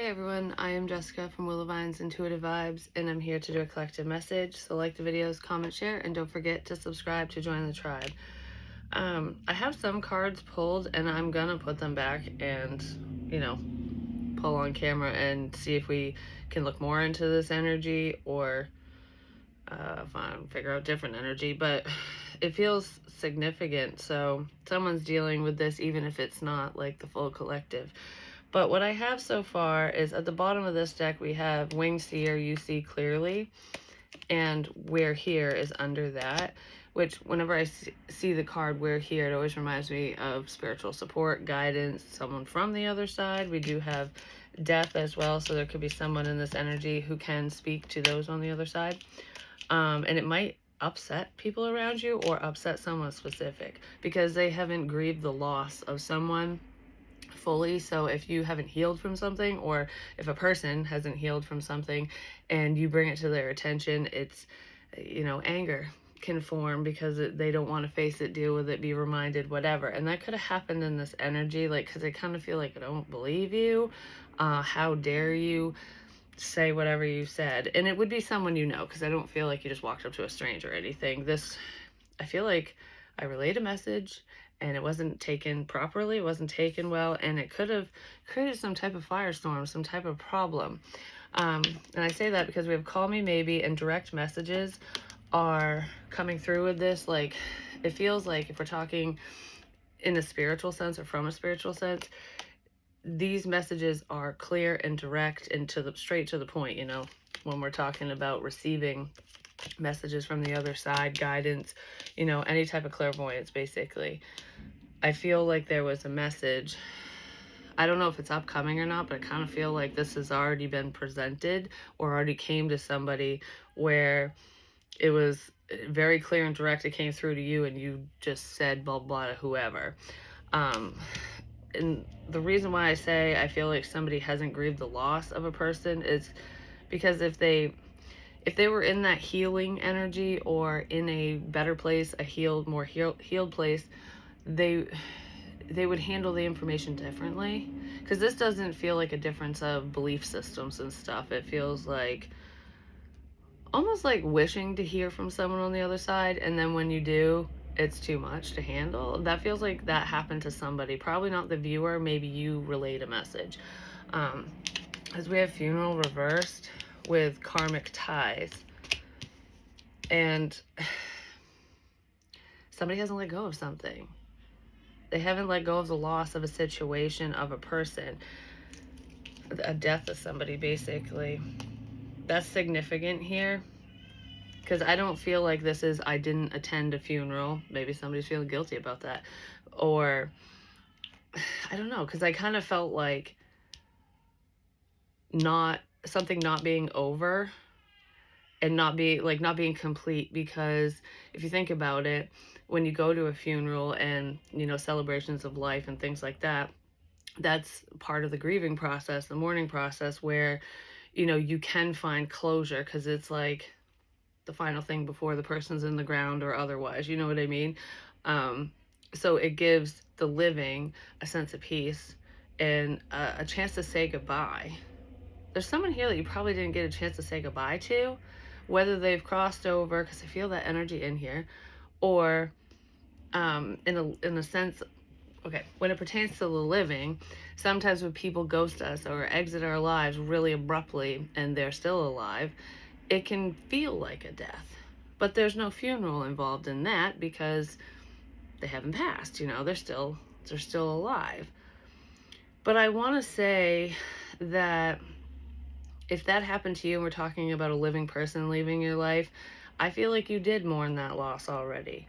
Hey everyone, I am Jessica from Willowvine's Intuitive Vibes, and I'm here to do a collective message. So like the videos, comment, share, and don't forget to subscribe to join the tribe. I have some cards pulled, and I'm gonna put them back and, pull on camera and see if we can look more into this energy or figure out different energy. But it feels significant, so someone's dealing with this, even if it's not like the full collective. But what I have so far is at the bottom of this deck, we have Winged Seer, You See Clearly, and We're Here is under that, which whenever I see the card We're Here, it always reminds me of spiritual support, guidance, someone from the other side. We do have death as well, so there could be someone in this energy who can speak to those on the other side. And it might upset people around you or upset someone specific because they haven't grieved the loss of someone fully. So if you haven't healed from something, or if a person hasn't healed from something and you bring it to their attention, it's, anger can form because they don't want to face it, deal with it, be reminded, whatever. And that could have happened in this energy, like, because they kind of feel like, I don't believe you. How dare you say whatever you said? And it would be someone because I don't feel like you just walked up to a stranger or anything. I feel like I relayed a message and it wasn't taken properly, it wasn't taken well, and it could have created some type of firestorm, some type of problem. And I say that because we have call me maybe and direct messages are coming through with this. Like, it feels like if we're talking in a spiritual sense or from a spiritual sense, these messages are clear and direct and straight to the point, when we're talking about receiving messages from the other side, guidance, any type of clairvoyance, basically. I feel like there was a message. I don't know if it's upcoming or not, but I kind of feel like this has already been presented or already came to somebody where it was very clear and direct. It came through to you and you just said blah, blah, to whoever. And the reason why I say I feel like somebody hasn't grieved the loss of a person is because if they were in that healing energy or in a better place, a more healed place, they would handle the information differently. Because this doesn't feel like a difference of belief systems and stuff. It feels like almost like wishing to hear from someone on the other side, and then when you do, it's too much to handle. That feels like that happened to somebody, probably not the viewer. Maybe you relayed a message. As we have funeral reversed with karmic ties, and somebody hasn't let go of something. They haven't let go of the loss of a situation, of a person, a death of somebody, basically. That's significant here, because I don't feel like this is, I didn't attend a funeral. Maybe somebody's feeling guilty about that. Or, I don't know, because I kind of felt like something not being over and not being complete. Because if you think about it, when you go to a funeral and, celebrations of life and things like that, that's part of the grieving process, the mourning process, where, you can find closure, because it's like the final thing before the person's in the ground or otherwise, you know what I mean? So it gives the living a sense of peace and a chance to say goodbye. There's someone here that you probably didn't get a chance to say goodbye to, whether they've crossed over, because I feel that energy in here, or in a sense, okay, when it pertains to the living, sometimes when people ghost us or exit our lives really abruptly and they're still alive, it can feel like a death. But there's no funeral involved in that because they haven't passed, they're still alive. But I want to say that if that happened to you and we're talking about a living person leaving your life, I feel like you did mourn that loss already.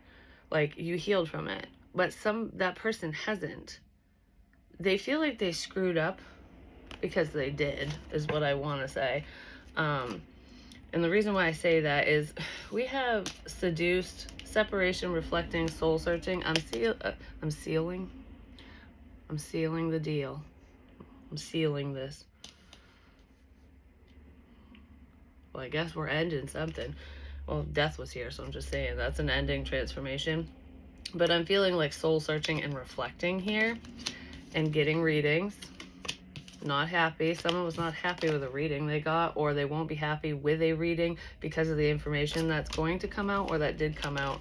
Like, you healed from it. But that person hasn't. They feel like they screwed up because they did, is what I want to say. And the reason why I say that is we have seduced, separation, reflecting, soul searching. I'm sealing the deal. I'm sealing this. Well, I guess we're ending something. Well, death was here, so I'm just saying that's an ending, transformation. But I'm feeling like soul searching and reflecting here and getting readings. not happy. Someone was not happy with a reading they got, or they won't be happy with a reading because of the information that's going to come out or that did come out.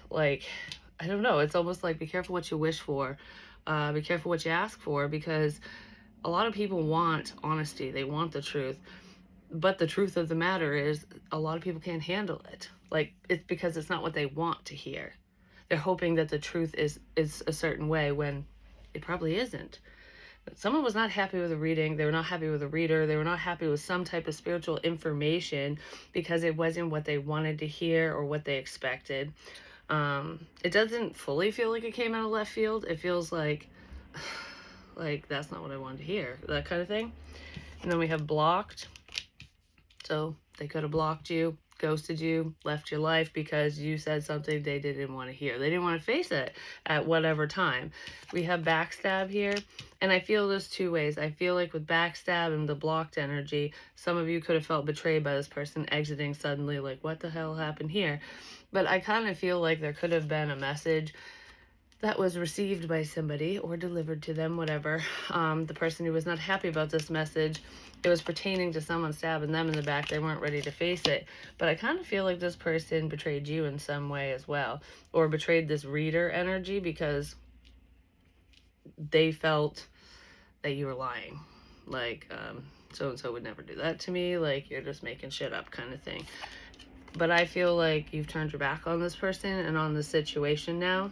Like, I don't know. It's almost like be careful what you wish for. Be careful what you ask for, because a lot of people want honesty. They want the truth. But the truth of the matter is a lot of people can't handle it. Like, it's because it's not what they want to hear. They're hoping that the truth is a certain way when it probably isn't. Someone was not happy with a reading. They were not happy with a reader. They were not happy with some type of spiritual information because it wasn't what they wanted to hear or what they expected. It doesn't fully feel like it came out of left field. It feels like that's not what I wanted to hear, that kind of thing. And then we have blocked. So they could have blocked you, ghosted you, left your life because you said something they didn't want to hear. They didn't want to face it at whatever time. We have backstab here, and I feel this two ways. I feel like with backstab and the blocked energy, some of you could have felt betrayed by this person exiting suddenly, like, what the hell happened here? But I kind of feel like there could have been a message that was received by somebody or delivered to them, whatever. The person who was not happy about this message, it was pertaining to someone stabbing them in the back. They weren't ready to face it. But I kind of feel like this person betrayed you in some way as well, or betrayed this reader energy because they felt that you were lying. Like, so-and-so would never do that to me. Like, you're just making shit up kind of thing. But I feel like you've turned your back on this person and on this situation now.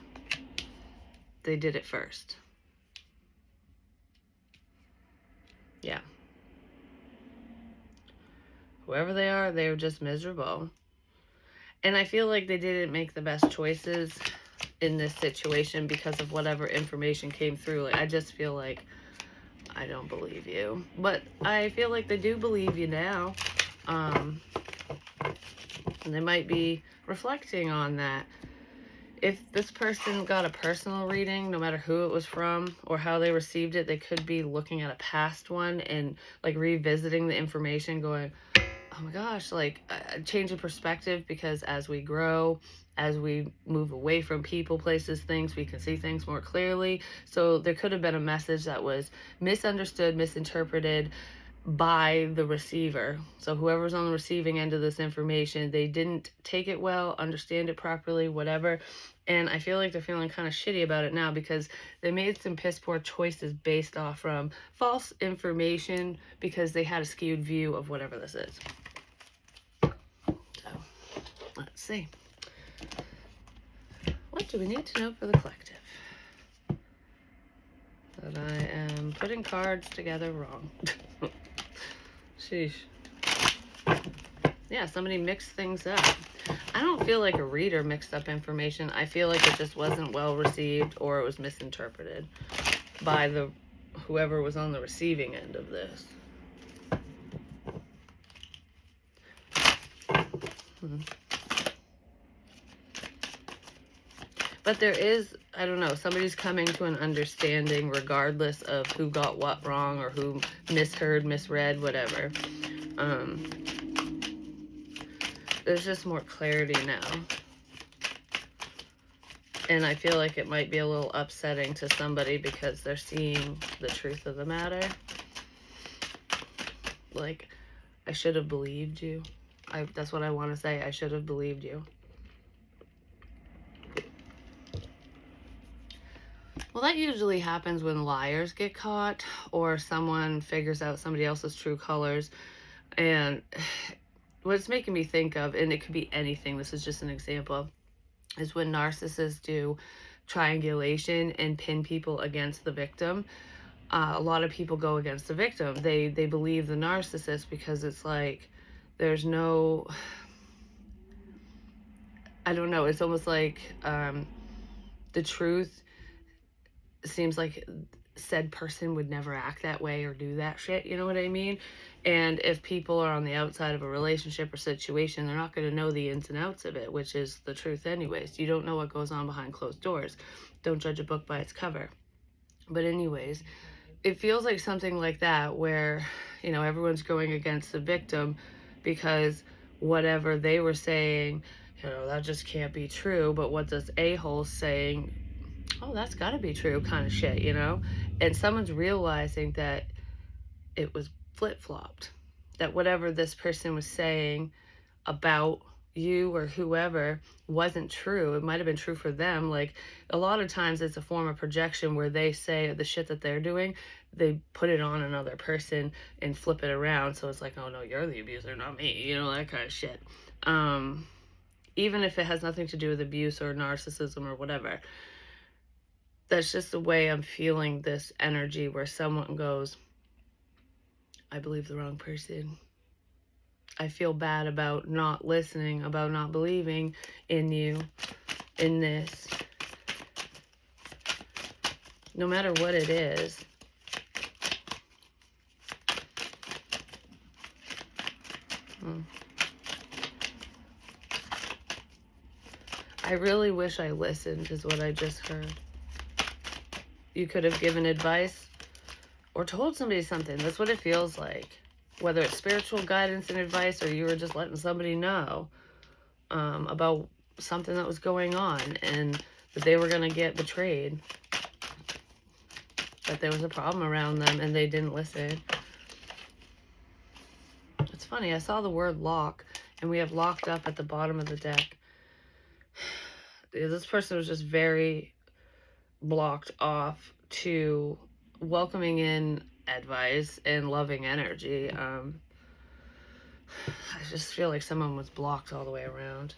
They did it first. Yeah. Whoever they are, they're just miserable. And I feel like they didn't make the best choices in this situation because of whatever information came through. Like, I just feel like I don't believe you. But I feel like they do believe you now. And they might be reflecting on that. If this person got a personal reading, no matter who it was from or how they received it, they could be looking at a past one and like revisiting the information going, oh my gosh, like a change of perspective, because as we grow, as we move away from people, places, things, we can see things more clearly. So there could have been a message that was misunderstood, misinterpreted by the receiver. So whoever's on the receiving end of this information, they didn't take it well, understand it properly, whatever. And I feel like they're feeling kind of shitty about it now because they made some piss poor choices based off from false information because they had a skewed view of whatever this is. So let's see. What do we need to know for the collective? That I am putting cards together wrong. Sheesh. Yeah, somebody mixed things up. I don't feel like a reader mixed up information. I feel like it just wasn't well received or it was misinterpreted by whoever was on the receiving end of this. But there is, I don't know, somebody's coming to an understanding regardless of who got what wrong or who misheard, misread, whatever. There's just more clarity now. And I feel like it might be a little upsetting to somebody because they're seeing the truth of the matter. Like, I should have believed you. That's what I want to say. I should have believed you. Well, that usually happens when liars get caught or someone figures out somebody else's true colors. And what it's making me think of, and it could be anything, this is just an example, is when narcissists do triangulation and pin people against the victim. A lot of people go against the victim. They believe the narcissist because it's like there's no, I don't know, it's almost like the truth seems like said person would never act that way or do that shit, you know what I mean? And if people are on the outside of a relationship or situation, they're not going to know the ins and outs of it, which is the truth anyways. You don't know what goes on behind closed doors. Don't judge a book by its cover. But anyways, it feels like something like that where, you know, everyone's going against the victim because whatever they were saying, you know, that just can't be true. But what this a-hole saying, oh, that's got to be true kind of shit, you know? And someone's realizing that it was flip-flopped, that whatever this person was saying about you or whoever wasn't true. It might have been true for them. Like, a lot of times it's a form of projection where they say the shit that they're doing, they put it on another person and flip it around. So it's like, oh no, you're the abuser, not me, you know, that kind of shit. Even if it has nothing to do with abuse or narcissism or whatever, that's just the way I'm feeling this energy where someone goes, I believe the wrong person. I feel bad about not listening, about not believing in you, in this. No matter what it is. I really wish I listened, is what I just heard. You could have given advice or told somebody something. That's what it feels like. Whether it's spiritual guidance and advice, or you were just letting somebody know about something that was going on and that they were going to get betrayed, that there was a problem around them and they didn't listen. It's funny, I saw the word lock, and we have locked up at the bottom of the deck. This person was just very blocked off to welcoming in advice and loving energy. I just feel like someone was blocked all the way around.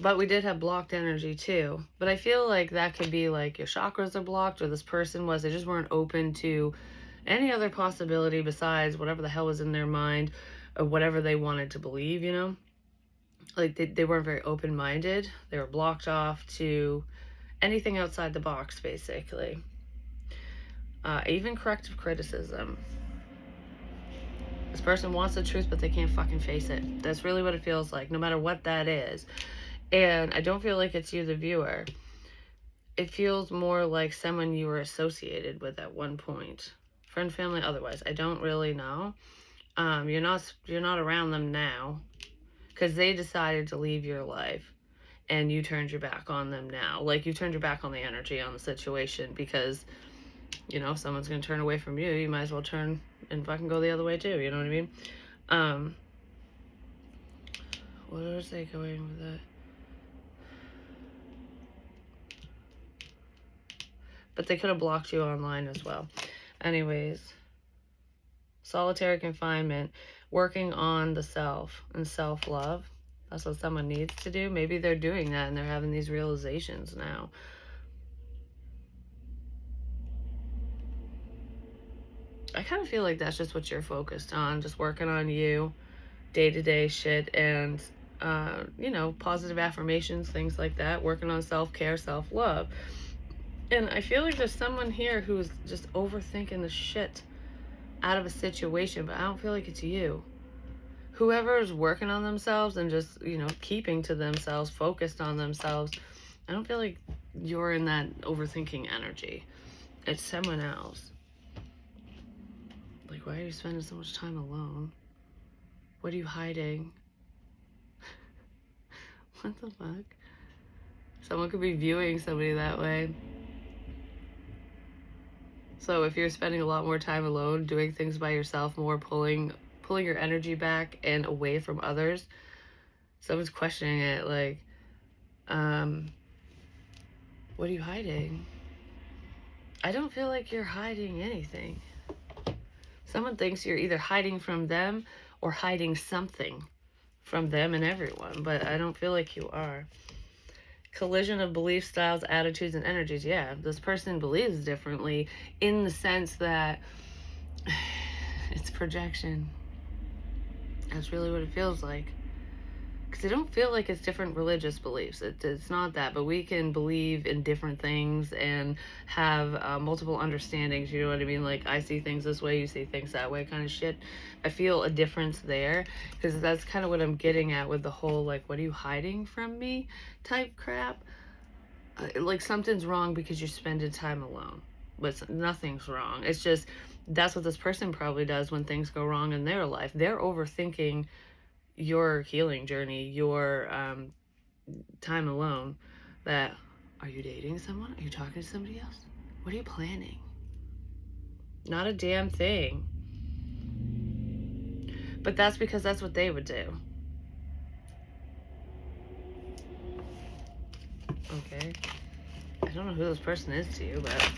But we did have blocked energy too. But I feel like that could be like your chakras are blocked, or this person was, they just weren't open to any other possibility besides whatever the hell was in their mind or whatever they wanted to believe, you know? Like they weren't very open-minded. They were blocked off to anything outside the box, basically. Even corrective criticism. This person wants the truth, but they can't fucking face it. That's really what it feels like, no matter what that is. And I don't feel like it's you, the viewer. It feels more like someone you were associated with at one point. Friend, family, otherwise. I don't really know. You're not around them now because they decided to leave your life and you turned your back on them now. Like, you turned your back on the energy, on the situation, because, you know, if someone's going to turn away from you, you might as well turn and fucking go the other way too. You know what I mean? Where was I going with that? But they could have blocked you online as well. Anyways, solitary confinement, working on the self and self-love. That's what someone needs to do. Maybe they're doing that and they're having these realizations now. I kind of feel like that's just what you're focused on, just working on you, day-to-day shit, and, you know, positive affirmations, things like that, working on self-care, self-love. And I feel like there's someone here who's just overthinking the shit out of a situation, but I don't feel like it's you. Whoever is working on themselves and just, you know, keeping to themselves, focused on themselves, I don't feel like you're in that overthinking energy. It's someone else. Like, why are you spending so much time alone? What are you hiding? What the fuck? Someone could be viewing somebody that way. So if you're spending a lot more time alone, doing things by yourself, more pulling your energy back and away from others, someone's questioning it, like, what are you hiding? I don't feel like you're hiding anything. Someone thinks you're either hiding from them or hiding something from them and everyone, but I don't feel like you are. Collision of belief styles, attitudes, and energies. Yeah, this person believes differently in the sense that it's projection. That's really what it feels like. Because I don't feel like it's different religious beliefs. It's not that, but we can believe in different things and have multiple understandings, you know what I mean? Like, I see things this way, you see things that way kind of shit. I feel a difference there, because that's kind of what I'm getting at with the whole, like, what are you hiding from me type crap. Like, something's wrong because you're spending time alone, but nothing's wrong. It's just, that's what this person probably does when things go wrong in their life. They're overthinking your healing journey, your time alone. That, are you dating someone? Are you talking to somebody else? What are you planning? Not a damn thing. But that's because that's what they would do. Okay. I don't know who this person is to you, but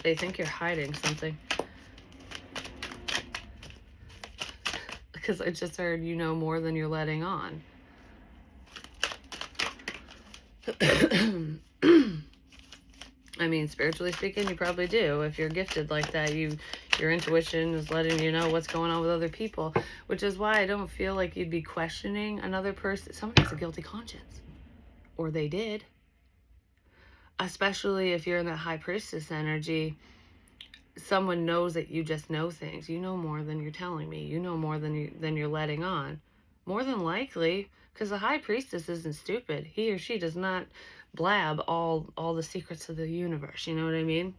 they think you're hiding something. Because I just heard you know more than you're letting on. I mean, spiritually speaking, you probably do. If you're gifted like that, your intuition is letting you know what's going on with other people, which is why I don't feel like you'd be questioning another person. Someone has a guilty conscience, or they did. Especially if you're in that high priestess energy, someone knows that you just know things. You know more than you're telling me. You know more than you're letting on. More than likely, because the high priestess isn't stupid. He or she does not blab all the secrets of the universe. You know what I mean?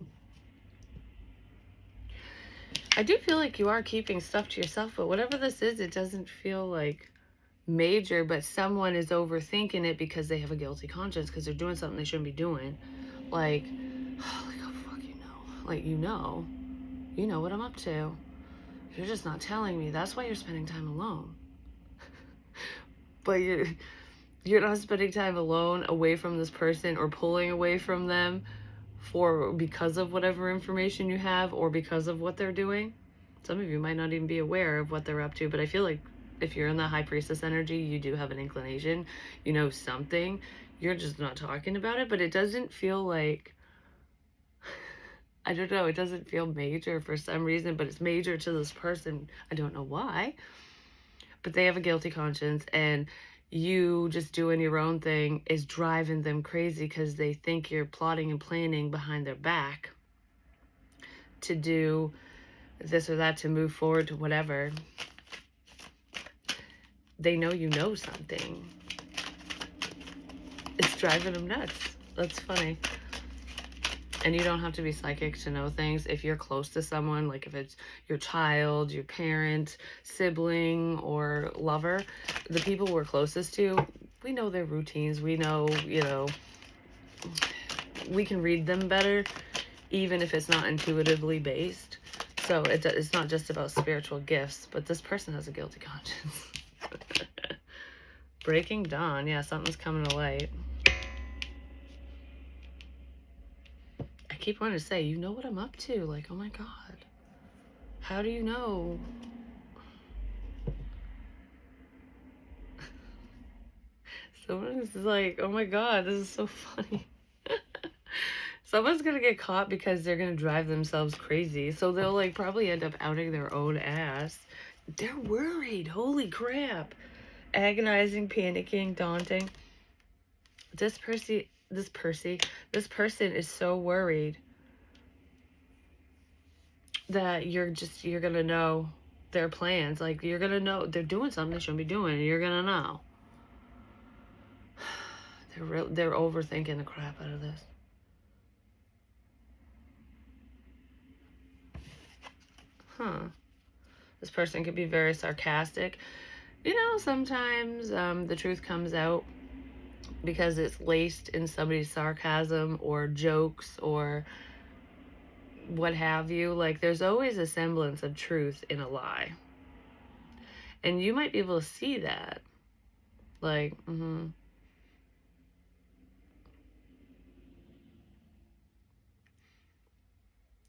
I do feel like you are keeping stuff to yourself, but whatever this is, it doesn't feel like major, but someone is overthinking it because they have a guilty conscience, because they're doing something they shouldn't be doing. Like, oh fuck, you know what I'm up to. You're just not telling me. That's why you're spending time alone. But you're not spending time alone away from this person or pulling away from them because of whatever information you have or because of what they're doing. Some of you might not even be aware of what they're up to, but I feel like if you're in the high priestess energy, you do have an inclination, you know something. You're just not talking about it, but it doesn't feel like, I don't know, it doesn't feel major for some reason, but it's major to this person. I don't know why, but they have a guilty conscience, and you just doing your own thing is driving them crazy because they think you're plotting and planning behind their back to do this or that, to move forward to whatever. They know you know something. It's driving them nuts. That's funny. And you don't have to be psychic to know things. If you're close to someone, like if it's your child, your parent, sibling, or lover, the people we're closest to, we know their routines. We know, we can read them better, even if it's not intuitively based. So it's not just about spiritual gifts, but this person has a guilty conscience. Breaking dawn. Yeah, something's coming to light. I keep wanting to say, you know what I'm up to. Like, oh my God. How do you know? Someone's like, oh my God, this is so funny. Someone's gonna get caught because they're gonna drive themselves crazy. So they'll like probably end up outing their own ass. They're worried. Holy crap. Agonizing, panicking, daunting. This person is so worried that you're gonna know their plans. Like, you're gonna know they're doing something they shouldn't be doing, and you're gonna know. They're overthinking the crap out of this. This person could be very sarcastic. Sometimes the truth comes out because it's laced in somebody's sarcasm or jokes or what have you. Like, there's always a semblance of truth in a lie. And you might be able to see that. Like, well,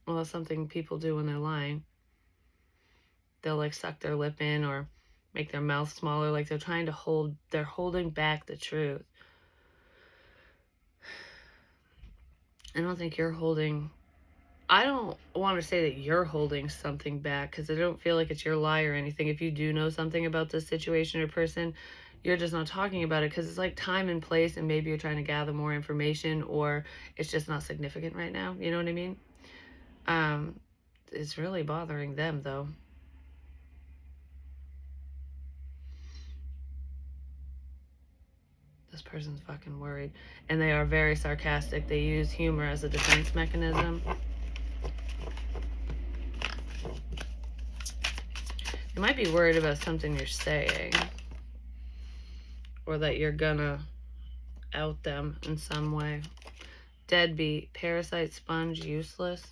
that's something people do when they're lying. They'll like suck their lip in or make their mouth smaller, like they're holding back the truth. I don't think I don't want to say that you're holding something back, because I don't feel like it's your lie or anything. If you do know something about this situation or person, you're just not talking about it because it's like time and place, and maybe you're trying to gather more information, or it's just not significant right now. You know what I mean? It's really bothering them, though. This person's fucking worried. And they are very sarcastic. They use humor as a defense mechanism. You might be worried about something you're saying, or that you're gonna out them in some way. Deadbeat, parasite, sponge, useless.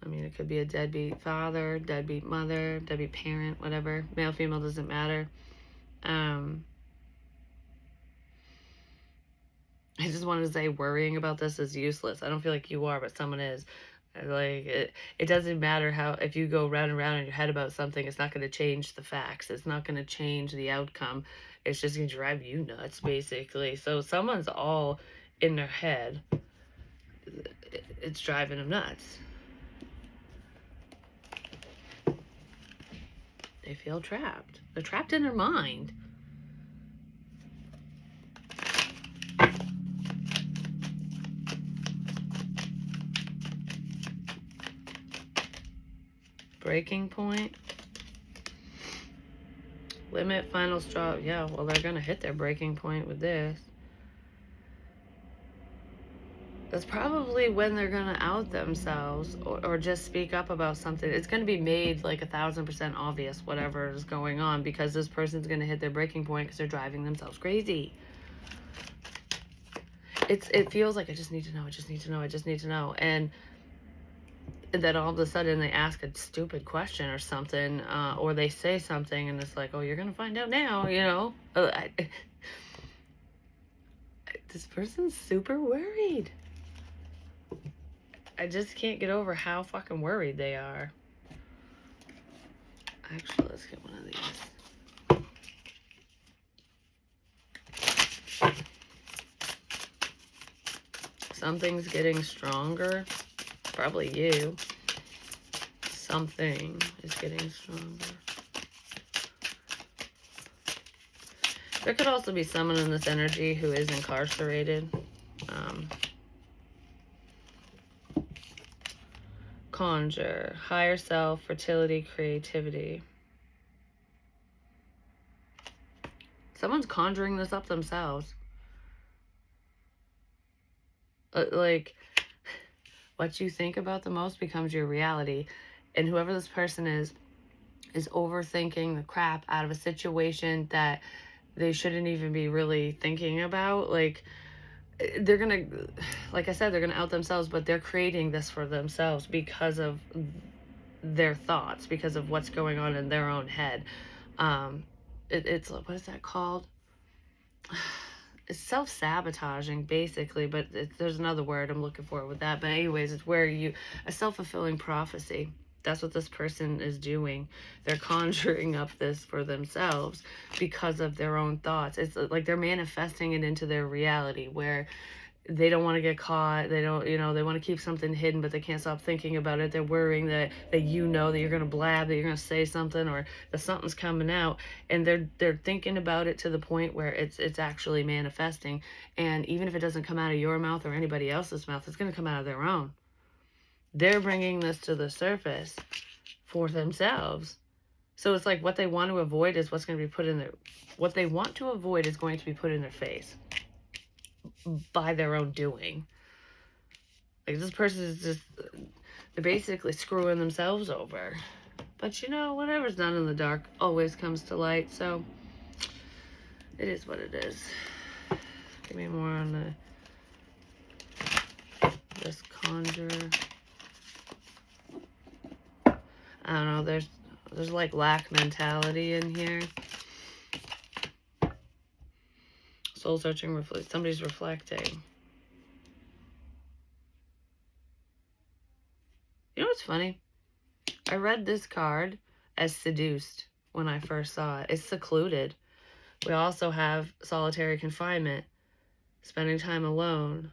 I mean, it could be a deadbeat father, deadbeat mother, deadbeat parent, whatever. Male, female, doesn't matter. I just wanted to say worrying about this is useless. I don't feel like you are, but someone is. Like, it doesn't matter how, if you go round and round in your head about something, it's not going to change the facts. It's not going to change the outcome. It's just going to drive you nuts, basically. So someone's all in their head. It's driving them nuts. They feel trapped. They're trapped in their mind. Breaking point. Limit, final straw. Yeah, well, they're going to hit their breaking point with this. That's probably when they're going to out themselves or just speak up about something. It's going to be made like 1,000% obvious whatever is going on, because this person's going to hit their breaking point because they're driving themselves crazy. It feels like I just need to know, I just need to know, I just need to know. And then all of a sudden they ask a stupid question or something, or they say something and it's like, oh, you're going to find out now, you know. This person's super worried. I just can't get over how fucking worried they are. Actually, let's get one of these. Something's getting stronger. Probably you. Something is getting stronger. There could also be someone in this energy who is incarcerated. Conjure, higher self, fertility, creativity. Someone's conjuring this up themselves. Like, what you think about the most becomes your reality. And whoever this person is overthinking the crap out of a situation that they shouldn't even be really thinking about. Like, they're gonna, like I said, they're gonna out themselves, but they're creating this for themselves because of their thoughts, because of what's going on in their own head. It's what is that called? It's self-sabotaging, basically, but there's another word I'm looking for with that. But anyways, it's where a self-fulfilling prophecy. That's what this person is doing. They're conjuring up this for themselves because of their own thoughts. It's like they're manifesting it into their reality, where they don't want to get caught. They don't, they want to keep something hidden, but they can't stop thinking about it. They're worrying that that you're going to blab, that you're going to say something, or that something's coming out. And they're thinking about it to the point where it's actually manifesting. And even if it doesn't come out of your mouth or anybody else's mouth, it's going to come out of their own. They're bringing this to the surface for themselves. So it's like what they want to avoid is what's going to be put in their, what they want to avoid is going to be put in their face by their own doing. Like, this person is just, they're basically screwing themselves over. But whatever's done in the dark always comes to light. So it is what it is. Give me more on this conjure. I don't know, there's like lack mentality in here. Soul searching, somebody's reflecting. You know what's funny? I read this card as seduced when I first saw it. It's secluded. We also have solitary confinement, spending time alone.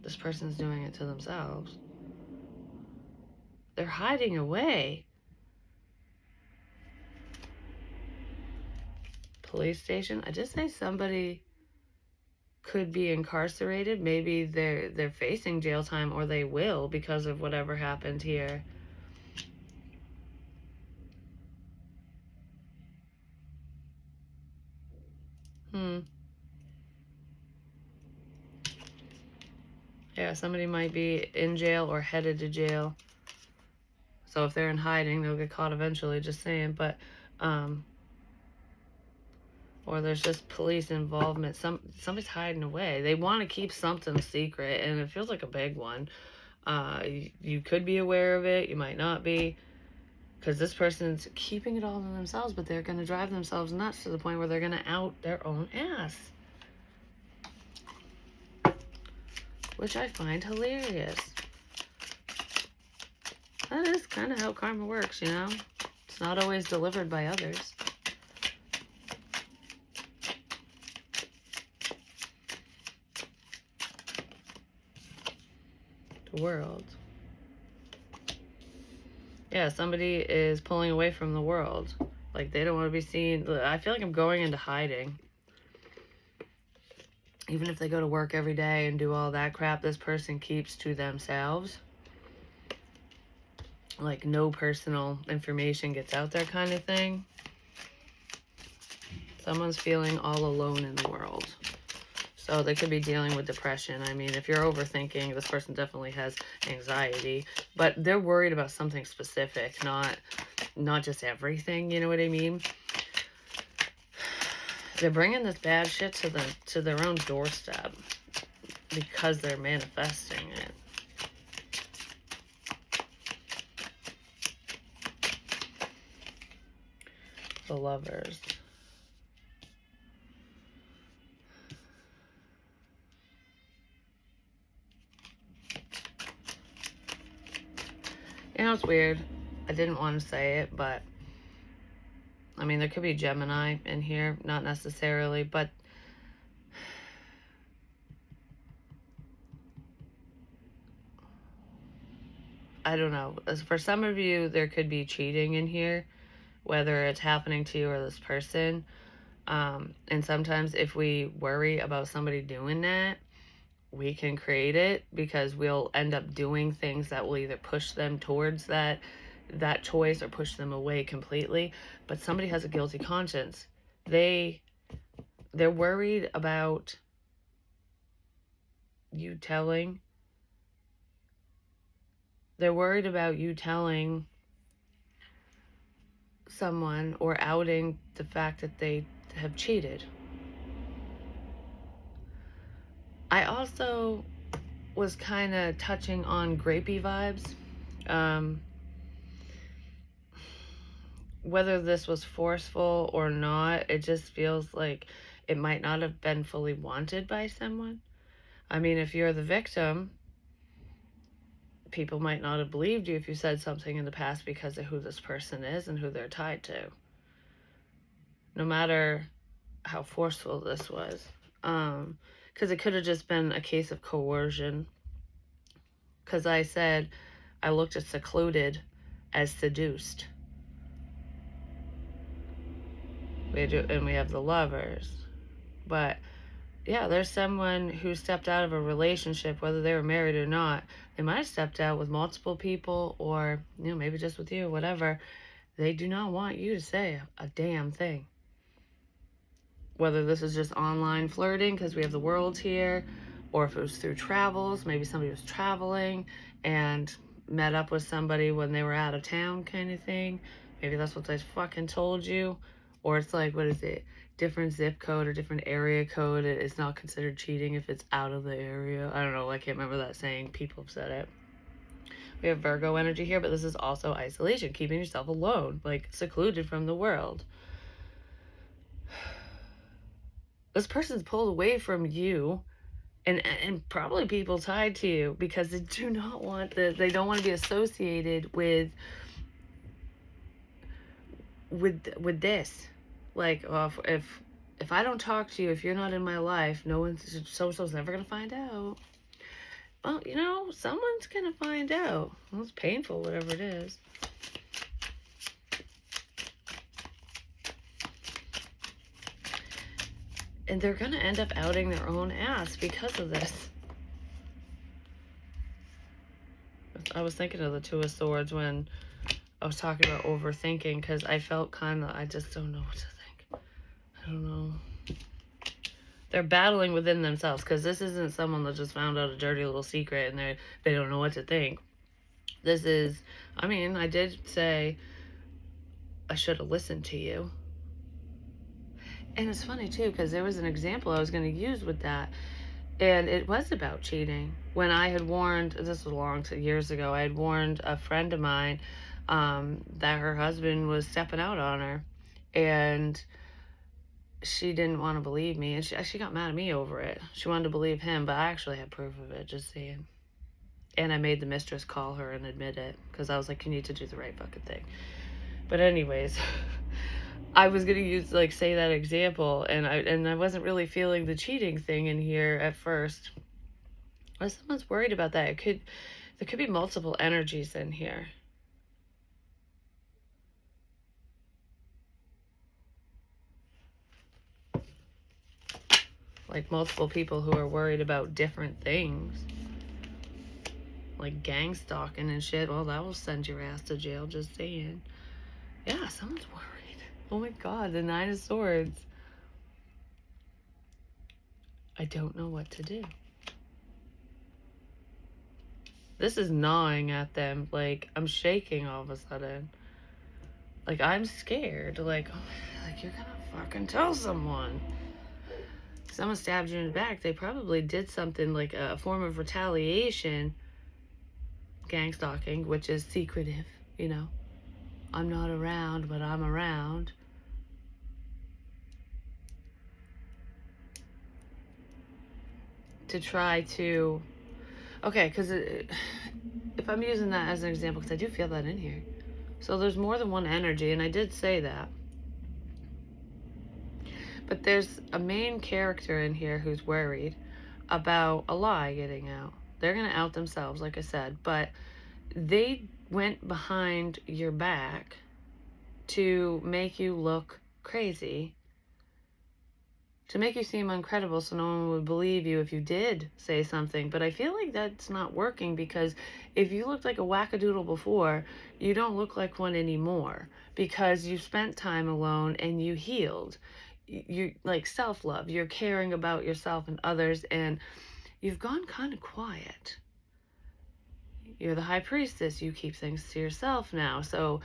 This person's doing it to themselves. They're hiding away. Police station. I just say somebody could be incarcerated. Maybe they're facing jail time, or they will because of whatever happened here. Yeah, somebody might be in jail or headed to jail. So if they're in hiding, they'll get caught eventually, just saying. But or there's just police involvement. Somebody's hiding away. They want to keep something secret, and it feels like a big one. You could be aware of it, you might not be, because this person's keeping it all to themselves, but they're going to drive themselves nuts to the point where they're going to out their own ass, which I find hilarious. That is kind of how karma works, you know? It's not always delivered by others. The world. Yeah, somebody is pulling away from the world. Like, they don't want to be seen. I feel like I'm going into hiding. Even if they go to work every day and do all that crap, this person keeps to themselves. Like, no personal information gets out there kind of thing. Someone's feeling all alone in the world. So they could be dealing with depression. I mean, if you're overthinking, this person definitely has anxiety. But they're worried about something specific, not just everything, you know what I mean? They're bringing this bad shit to their own doorstep because they're manifesting it. The Lovers. You know, it's weird. I didn't want to say it, but I mean, there could be Gemini in here, not necessarily, but I don't know. As for some of you, there could be cheating in here, whether it's happening to you or this person. And sometimes if we worry about somebody doing that, we can create it, because we'll end up doing things that will either push them towards that choice or push them away completely. But somebody has a guilty conscience. They're worried about you telling. They're worried about you telling someone or outing the fact that they have cheated. I also was kind of touching on grapey vibes. Whether this was forceful or not, it just feels like it might not have been fully wanted by someone. I mean, if you're the victim, people might not have believed you if you said something in the past because of who this person is and who they're tied to. No matter how forceful this was. Because it could have just been a case of coercion. Because I said I looked at secluded as seduced. And we have the Lovers. But yeah, there's someone who stepped out of a relationship, whether they were married or not. They might have stepped out with multiple people, or, you know, maybe just with you, whatever. They do not want you to say a damn thing. Whether this is just online flirting, because we have the world here, or if it was through travels, maybe somebody was traveling and met up with somebody when they were out of town kind of thing. Maybe that's what they fucking told you. Or it's like, what is it? Different zip code or different area code. It's not considered cheating if it's out of the area. I don't know. I can't remember that saying. People have said it. We have Virgo energy here, but this is also isolation, keeping yourself alone, like secluded from the world. This person's pulled away from you, and probably people tied to you, because they do not want they don't want to be associated with this. Like, if I don't talk to you, if you're not in my life, no one's so-and-so's never gonna find out. Well, you know, someone's gonna find out. Well, it's painful, whatever it is. And they're gonna end up outing their own ass because of this. I was thinking of the Two of Swords when I was talking about overthinking, because I felt I just don't know what to think. I don't know. They're battling within themselves, because this isn't someone that just found out a dirty little secret and they don't know what to think. This is, I mean, I did say I should have listened to you. And it's funny too, because there was an example I was going to use with that. And it was about cheating. When I had warned, this was years ago, I had warned a friend of mine that her husband was stepping out on her. And she didn't want to believe me. And she got mad at me over it. She wanted to believe him, but I actually had proof of it, just saying. And I made the mistress call her and admit it, because I was like, you need to do the right fucking thing. But anyways, I was gonna use, like, say that example, and I wasn't really feeling the cheating thing in here at first. But someone's worried about that. There could be multiple energies in here. Like multiple people who are worried about different things. Like gang stalking and shit. Well, that will send your ass to jail, just saying. Yeah, someone's worried. Oh my god, the Nine of Swords. I don't know what to do. This is gnawing at them. Like, I'm shaking all of a sudden. Like, I'm scared. Like, oh, like, you're gonna fucking tell someone. Someone stabbed you in the back. They probably did something like a form of retaliation. Gang stalking, which is secretive, you know. I'm not around, but I'm around. To try to... Okay, because if I'm using that as an example, because I do feel that in here. So there's more than one energy, and I did say that. But there's a main character in here who's worried about a lie getting out. They're going to out themselves, like I said, but they went behind your back to make you look crazy, to make you seem incredible so no one would believe you if you did say something. But I feel like that's not working, because if you looked like a wackadoodle before, you don't look like one anymore, because you spent time alone and you healed. You like self-love, you're caring about yourself and others, and you've gone kind of quiet. You're the high priestess, you keep things to yourself now. So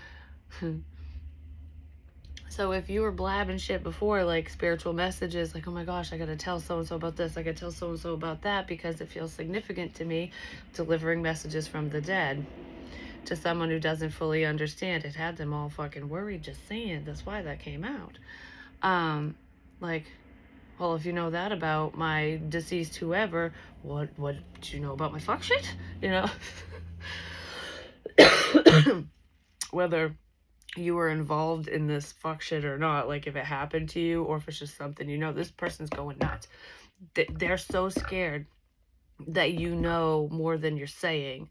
so if you were blabbing shit before, like spiritual messages, like, oh my gosh, I gotta tell so-and-so about this, I gotta tell so-and-so about that because it feels significant to me, delivering messages from the dead to someone who doesn't fully understand, it had them all fucking worried, just saying. That's why that came out. Like, well, if you know that about my deceased whoever, what do you know about my fuck shit? You know? Whether you were involved in this fuck shit or not, like if it happened to you or if it's just something, you know, this person's going nuts. They're so scared that you know more than you're saying,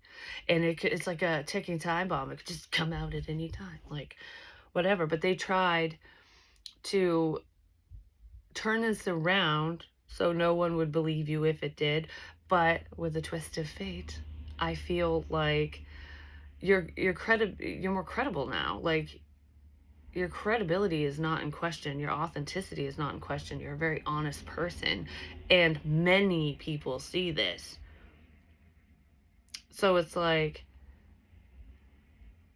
and it's like a ticking time bomb. It could just come out at any time, like whatever. But they tried to turn this around so no one would believe you if it did, but with a twist of fate, I feel like you're more credible now. Like, your credibility is not in question. Your authenticity is not in question. You're a very honest person. And many people see this. So it's like,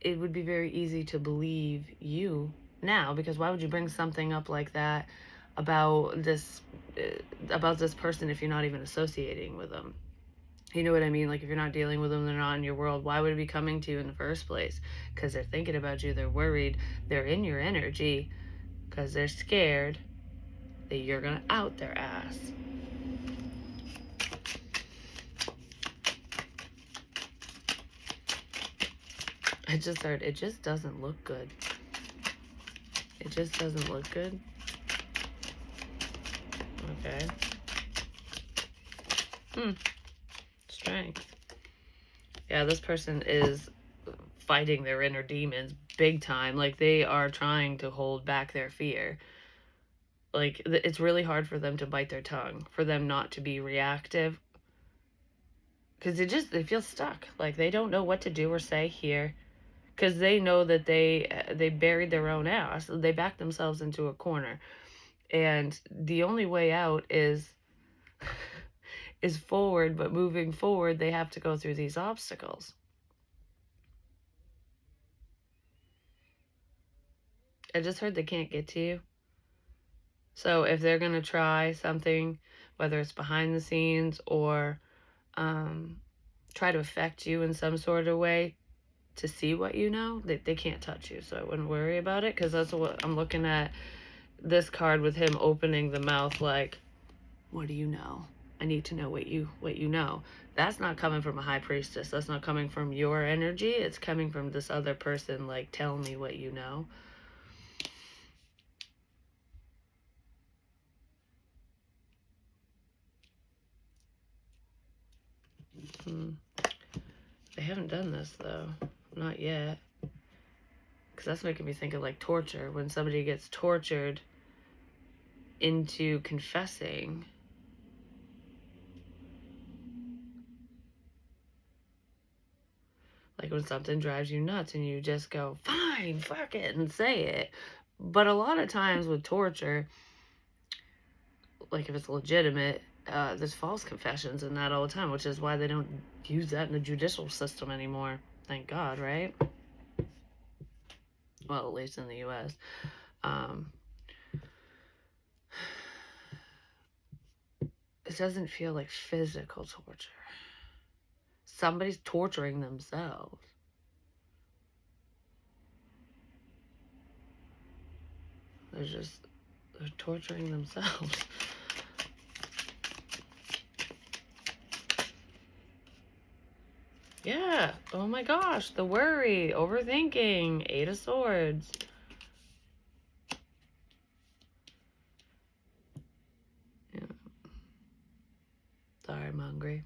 it would be very easy to believe you now, because why would you bring something up like that about this person if you're not even associating with them? You know what I mean? Like, if you're not dealing with them, they're not in your world, why would it be coming to you in the first place? Because they're thinking about you, they're worried, they're in your energy, because they're scared that you're gonna out their ass. I just heard, it just doesn't look good. It just doesn't look good. Okay. Strength. Yeah, this person is fighting their inner demons big time. Like, they are trying to hold back their fear. Like, it's really hard for them to bite their tongue, for them not to be reactive, because they feel stuck. Like, they don't know what to do or say here, because they know that they buried their own ass. They backed themselves into a corner, and the only way out is forward. But moving forward, they have to go through these obstacles. I just heard they can't get to you. So if they're going to try something, whether it's behind the scenes or try to affect you in some sort of way to see what you know, they can't touch you. So I wouldn't worry about it, because that's what I'm looking at this card with him opening the mouth like, what do you know? I need to know what you know. That's not coming from a high priestess. That's not coming from your energy. It's coming from this other person, like, tell me what you know. They haven't done this, though. Not yet. Because that's making me think of, like, torture. When somebody gets tortured into confessing. Like when something drives you nuts and you just go, fine, fuck it, and say it. But a lot of times with torture, like if it's legitimate, there's false confessions in that all the time, which is why they don't use that in the judicial system anymore. Thank God, right? Well, at least in the U.S. It doesn't feel like physical torture. Somebody's torturing themselves. They're torturing themselves. Yeah. Oh my gosh. The worry, overthinking, 8 of Swords. Yeah. Sorry, I'm hungry.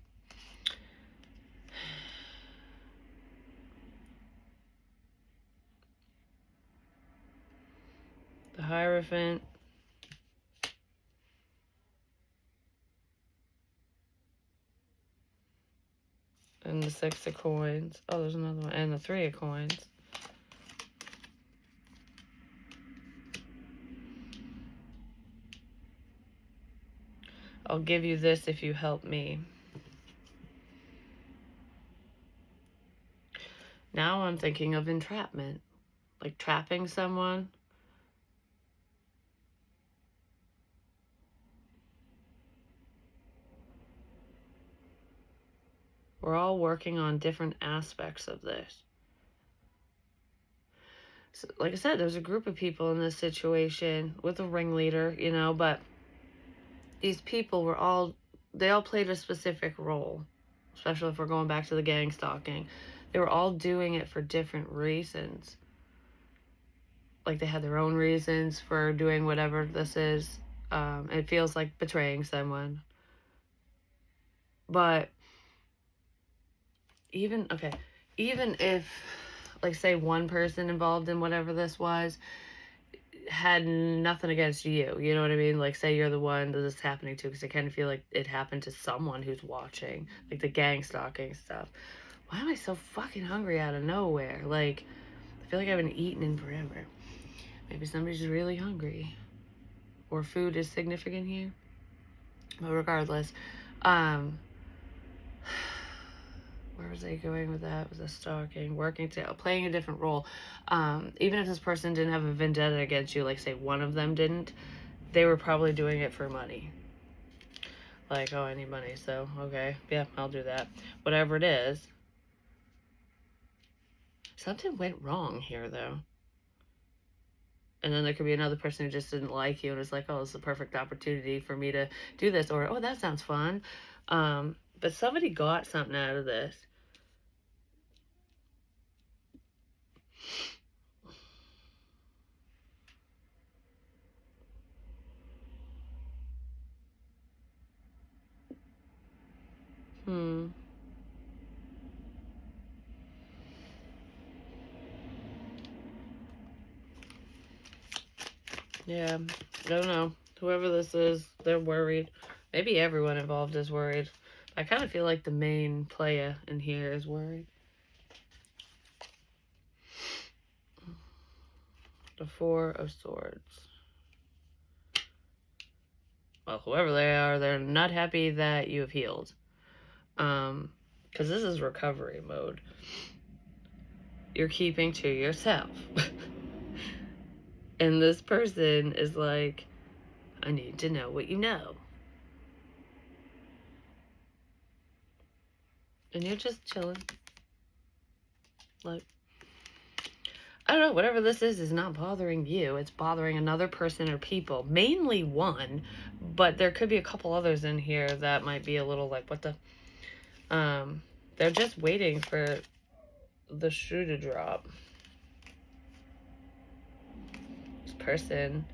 The Hierophant. And the 6 of Coins. Oh, there's another one. And the 3 of Coins. I'll give you this if you help me. Now I'm thinking of entrapment. Like trapping someone. We're all working on different aspects of this. So, like I said, there's a group of people in this situation with a ringleader, you know, but these people they all played a specific role, especially if we're going back to the gang stalking. They were all doing it for different reasons. Like they had their own reasons for doing whatever this is. It feels like betraying someone. But even if, like, say one person involved in whatever this was had nothing against you, you know what I mean? Like, say you're the one that this is happening to, because I kind of feel like it happened to someone who's watching, like the gang stalking stuff. Why am I so fucking hungry out of nowhere? Like, I feel like I haven't eaten in forever. Maybe somebody's really hungry, or food is significant here. But regardless, where was I going with that? Was a stalking, working to playing a different role. Even if this person didn't have a vendetta against you, like say one of them didn't, they were probably doing it for money. Like, oh, I need money, so okay, yeah, I'll do that. Whatever it is. Something went wrong here, though. And then there could be another person who just didn't like you and was like, oh, this is a perfect opportunity for me to do this. Or, oh, that sounds fun. But somebody got something out of this. Yeah, I don't know. Whoever this is, they're worried. Maybe everyone involved is worried. I kind of feel like the main player in here is worried. The 4 of Swords. Well, whoever they are, they're not happy that you have healed. Because this is recovery mode. You're keeping to yourself. And this person is like, I need to know what you know. And you're just chilling. Like, I don't know, whatever this is not bothering you. It's bothering another person or people. Mainly one, but there could be a couple others in here that might be a little like, what the? They're just waiting for the shoe to drop. This person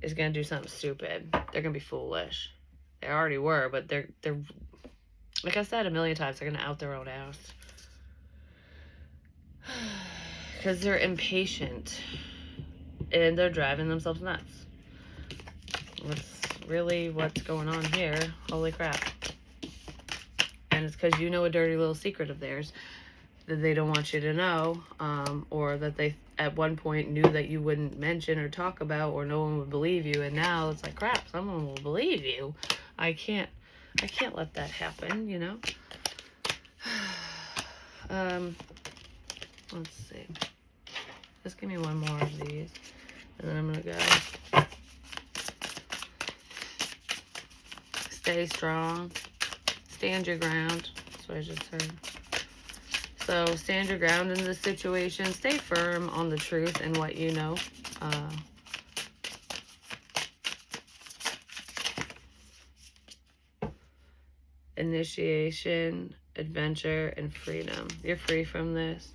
is gonna do something stupid. They're gonna be foolish. They already were, but they're like I said a million times, they're gonna out their own ass. Because they're impatient and they're driving themselves nuts. That's really what's going on here. Holy crap. And it's because you know a dirty little secret of theirs that they don't want you to know, or that they at one point knew that you wouldn't mention or talk about, or no one would believe you, and now it's like, crap, someone will believe you. I can't let that happen, you know? Let's see. Just give me one more of these, and then I'm gonna go. Stay strong. Stand your ground. That's what I just heard. So stand your ground in this situation. Stay firm on the truth and what you know. Initiation, adventure, and freedom. You're free from this.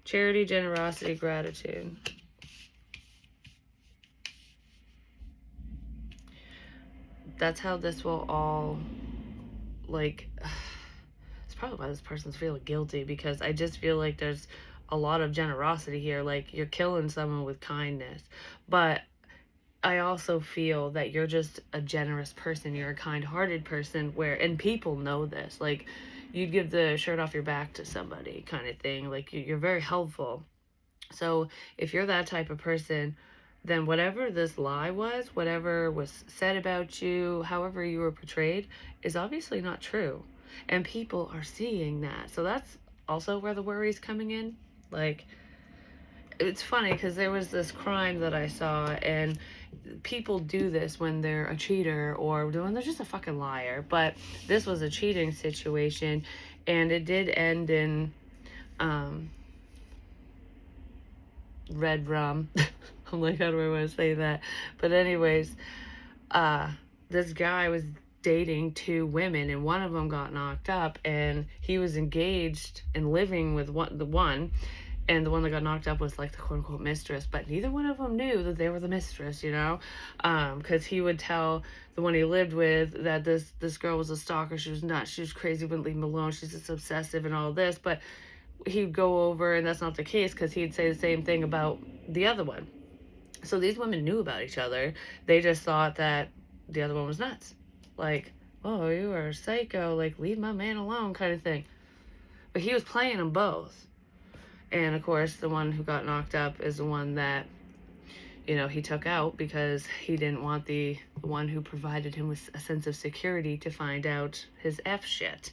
Charity, generosity, gratitude. That's how this will all, like, it's probably why this person's feeling guilty, because I just feel like there's a lot of generosity here. Like, you're killing someone with kindness. But I also feel that you're just a generous person. You're a kind-hearted person and people know this. Like, you'd give the shirt off your back to somebody kind of thing. Like, you're very helpful. So if you're that type of person, then whatever this lie was, whatever was said about you, however you were portrayed, is obviously not true. And people are seeing that. So that's also where the worry's coming in. Like, it's funny because there was this crime that I saw, and people do this when they're a cheater or when they're just a fucking liar. But this was a cheating situation, and it did end in red rum. I'm like, how do I want to say that? But anyways, this guy was dating two women, and one of them got knocked up, and he was engaged and living with the one, and the one that got knocked up was like the quote-unquote mistress, but neither one of them knew that they were the mistress, you know, because he would tell the one he lived with that this girl was a stalker. She was nuts. She was crazy, wouldn't leave him alone. She's just obsessive and all this, but he'd go over, and that's not the case, because he'd say the same thing about the other one. So these women knew about each other. They just thought that the other one was nuts. Like, oh, you are a psycho, like, leave my man alone kind of thing. But he was playing them both. And of course, the one who got knocked up is the one that, you know, he took out because he didn't want the one who provided him with a sense of security to find out his F shit.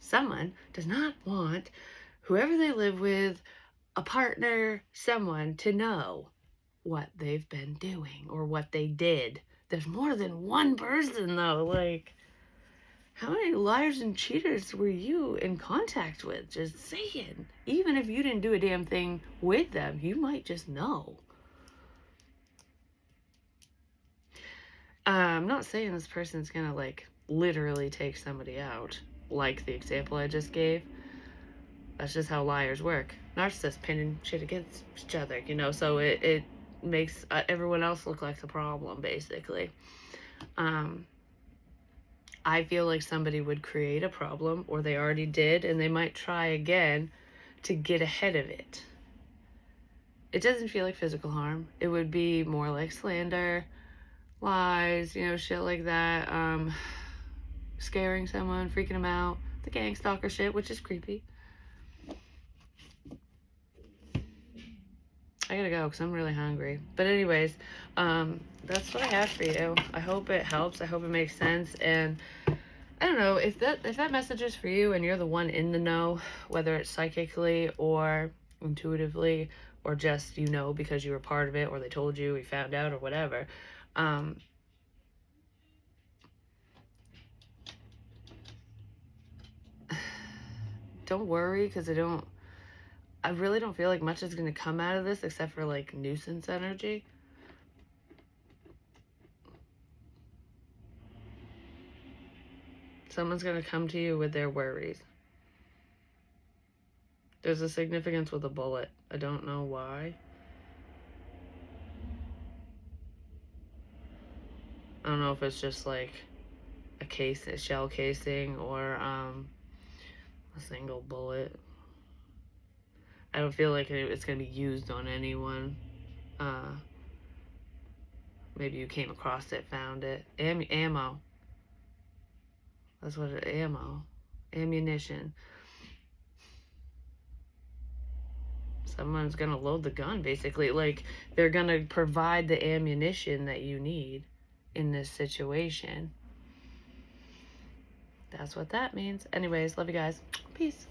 Someone does not want whoever they live with, a partner, someone, to know what they've been doing or what they did. There's more than one person, though. Like, how many liars and cheaters were you in contact with? Just saying. Even if you didn't do a damn thing with them, you might just know. I'm not saying this person's gonna, like, literally take somebody out, like the example I just gave. That's just how liars work. Narcissists pinning shit against each other, you know, so it makes everyone else look like the problem, basically. I feel like somebody would create a problem, or they already did, and they might try again to get ahead of it. It doesn't feel like physical harm. It would be more like slander, lies, you know, shit like that. Scaring someone, freaking them out, the gang stalker shit, which is creepy. I gotta go because I'm really hungry. But anyways, that's what I have for you. I hope it helps. I hope it makes sense. And I don't know, if that message is for you and you're the one in the know, whether it's psychically or intuitively or just, you know, because you were part of it, or they told you, you found out, or whatever, don't worry, because I really don't feel like much is going to come out of this except for like nuisance energy. Someone's going to come to you with their worries. There's a significance with a bullet. I don't know why. I don't know if it's just like a shell casing, or a single bullet. I don't feel like it's going to be used on anyone. Maybe you came across it, found it. Ammo. That's what it, ammo. Ammunition. Someone's gonna load the gun, basically. Like, they're gonna provide the ammunition that you need in this situation. That's what that means. Anyways, love you guys. Peace.